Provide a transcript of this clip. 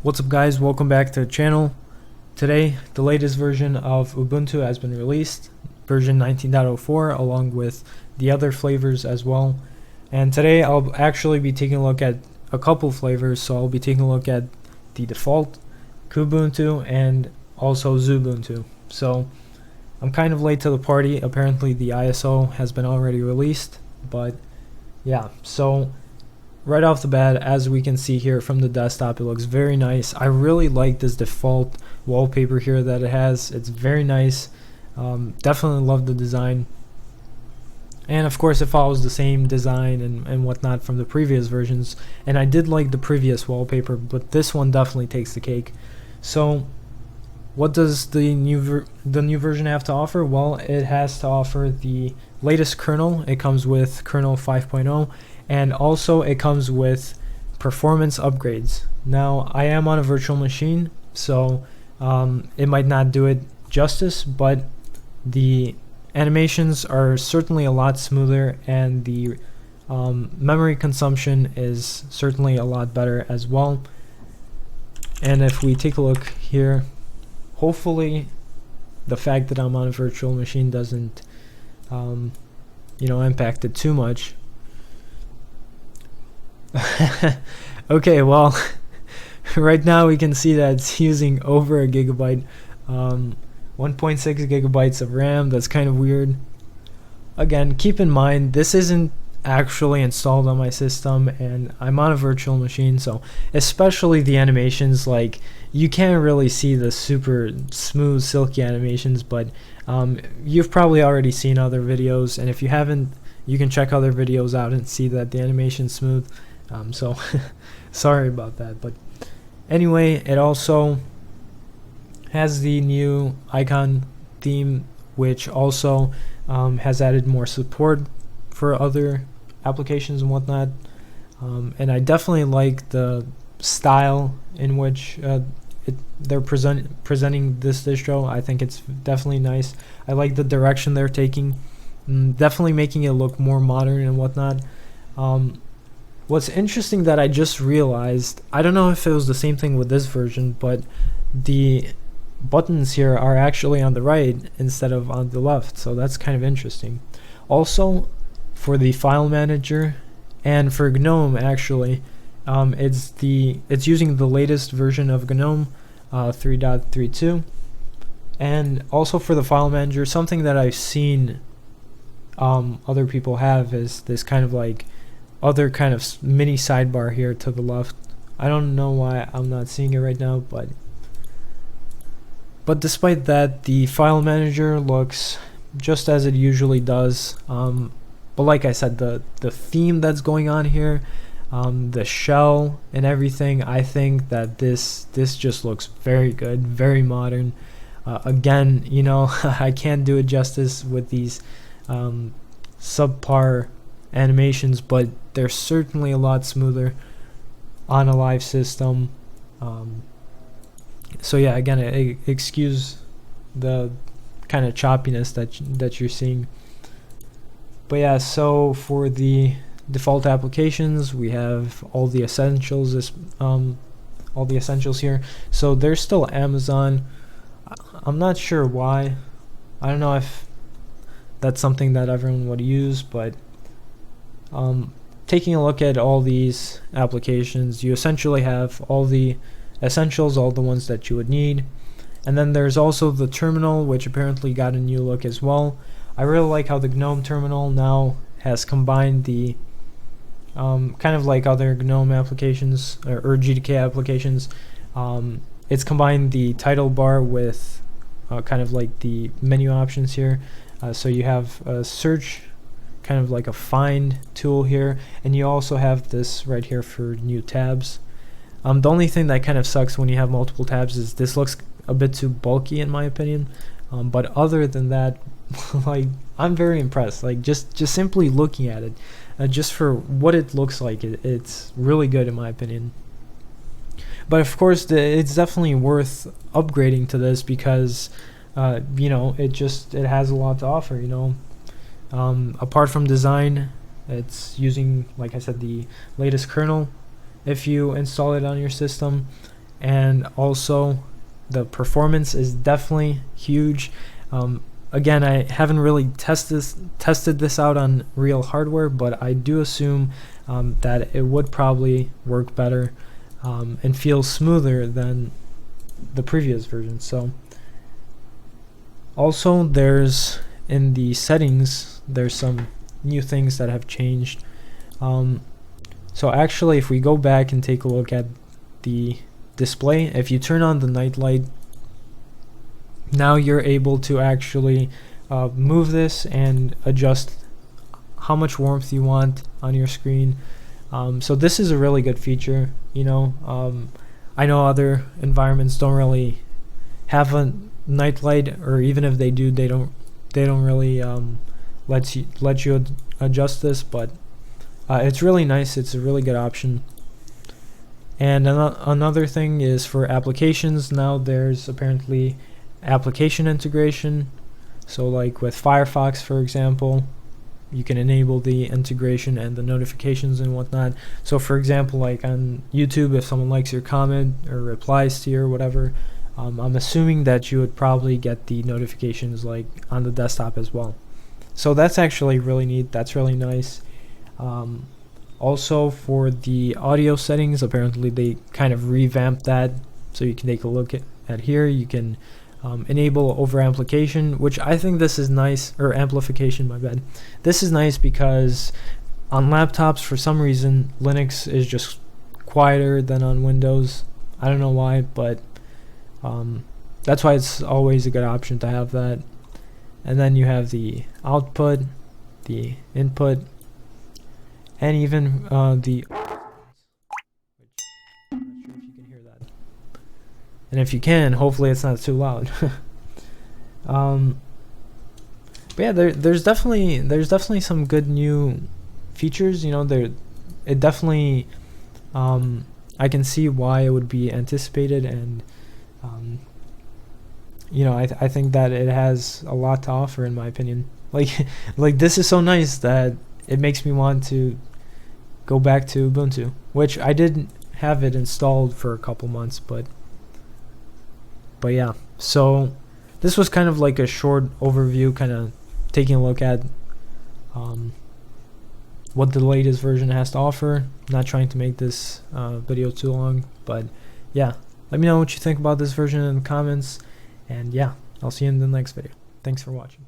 What's up guys, welcome back to the channel. Today the latest version of Ubuntu has been released, version 19.04, along with the other flavors as well. And today I'll actually be taking a look at a couple flavors. So I'll be taking a look at the default, Ubuntu, and also Ubuntu. So I'm kind of late to the party. Apparently the ISO has been already released, but yeah, so right off the bat, as we can see here from the desktop, it looks very nice. I really like this default wallpaper here that it has. It's very nice. Definitely love the design. And of course it follows the same design and whatnot from the previous versions. And I did like the previous wallpaper, but this one definitely takes the cake. So what does the new version have to offer? Well, it has to offer the latest kernel. It comes with kernel 5.0. And also it comes with performance upgrades. Now I am on a virtual machine, so it might not do it justice, but the animations are certainly a lot smoother, and the memory consumption is certainly a lot better as well. And if we take a look here, hopefully the fact that I'm on a virtual machine doesn't impact it too much. Okay, well, right now we can see that it's using over a gigabyte, 1.6 gigabytes of RAM. That's kind of weird. Again, keep in mind this isn't actually installed on my system, and I'm on a virtual machine, so especially the animations, like, you can't really see the super smooth silky animations, but you've probably already seen other videos, and if you haven't, you can check other videos out and see that the animation's smooth. So sorry about that, but anyway, it also has the new icon theme, which also has added more support for other applications and whatnot. And I definitely like the style in which they're presenting this distro. I think it's definitely nice. I like the direction they're taking, definitely making it look more modern and whatnot. What's interesting that I just realized, I don't know if it was the same thing with this version, but the buttons here are actually on the right instead of on the left, so that's kind of interesting. Also, for the file manager and for GNOME, actually, it's using the latest version of GNOME 3.32. And also for the file manager, something that I've seen other people have is this kind of like other kind of mini sidebar here to the left. I don't know why I'm not seeing it right now, but despite that, the file manager looks just as it usually does. But like I said, the theme that's going on here, the shell and everything, I think that this just looks very good, very modern. Again, I can't do it justice with these subpar animations, but they're certainly a lot smoother on a live system. So yeah, again, excuse the kind of choppiness that you're seeing. But yeah, so for the default applications, we have all the essentials. All the essentials here. So there's still Amazon. I'm not sure why. I don't know if that's something that everyone would use, but taking a look at all these applications, you essentially have all the essentials, all the ones that you would need. And then there's also the terminal, which apparently got a new look as well. I really like how the GNOME terminal now has combined the kind of like other GNOME applications or GTK applications. It's combined the title bar with kind of like the menu options here. So you have a search, kind of like a find tool here, and you also have this right here for new tabs. The only thing that kind of sucks when you have multiple tabs is this looks a bit too bulky in my opinion. But other than that, like, I'm very impressed. Like, just simply looking at it, just for what it looks like, it's really good in my opinion. But of course, it's definitely worth upgrading to this because it has a lot to offer. Apart from design, it's using, like I said, the latest kernel if you install it on your system. and also the performance is definitely huge. Again, I haven't really tested this out on real hardware, but I do assume that it would probably work better and feel smoother than the previous version. So also there's in the settings, there's some new things that have changed. So actually, if we go back and take a look at the display, if you turn on the night light, now you're able to actually move this and adjust how much warmth you want on your screen. So this is a really good feature. I know other environments don't really have a night light, or even if they do, they don't really let you adjust this, but it's really nice. It's a really good option. And another thing is for applications. Now there's apparently application integration. So like with Firefox, for example, you can enable the integration and the notifications and whatnot. So for example, like on YouTube, if someone likes your comment or replies to you or whatever, I'm assuming that you would probably get the notifications like on the desktop as well. So that's actually really neat. That's really nice. Also for the audio settings, apparently they kind of revamped that. So you can take a look at here. You can enable over amplification, which I think this is nice, or amplification, my bad. This is nice because on laptops, for some reason, Linux is just quieter than on Windows. I don't know why, but that's why it's always a good option to have that. And then you have the output, the input, and even the, which I'm not sure if you can hear that. And if you can, hopefully it's not too loud. But yeah, there's definitely some good new features. It definitely, I can see why it would be anticipated, and I think that it has a lot to offer, in my opinion. Like this is so nice that it makes me want to go back to Ubuntu, which I didn't have it installed for a couple months, but yeah. So this was kind of like a short overview, kind of taking a look at what the latest version has to offer. Not trying to make this video too long, but yeah, let me know what you think about this version in the comments, and yeah, I'll see you in the next video. Thanks for watching.